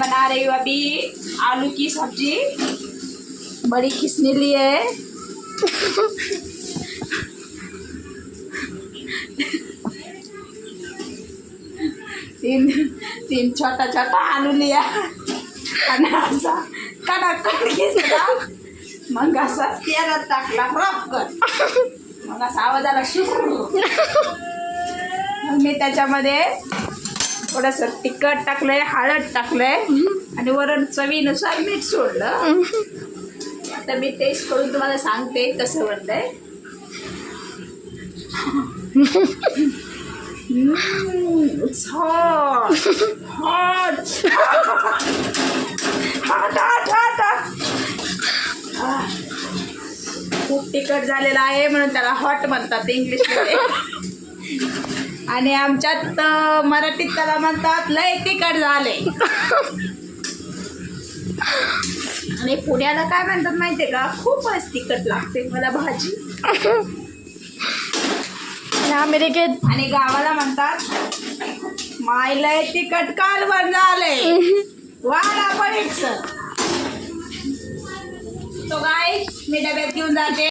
बना रही हूँ अभी आलू की सब्जी। बड़ी खिसनी ली है। तीन छोटा छोटा आलू लिया आणि असा कडक घेतला, मग असा तेलात टाकला रपकन, मग असा आवाज आला शुरू। मग मी त्याच्यामध्ये थोडंसं तिखट टाकलंय, हळद टाकलंय आणि वरून चवीनुसार मीठ सोडलं। आता मी टेस्ट करून तुम्हाला सांगते कसं बनलंय। It's hot. Hot. hot. खूप तिखट झालेला आहे म्हणून त्याला हॉट म्हणतात इंग्लिशमध्ये, आणि आमच्यात मराठीत त्याला म्हणतात लय तिखट झाले। आणि पुण्याला काय म्हणतात माहितीये का, खूपच तिखट लागते मला भाजी। अमेरिकेत आणि गावाला म्हणतात माय लय तिखट कालवण झाले, वाडा पडीच। तो गाय मी डब्यात घेऊन जाते।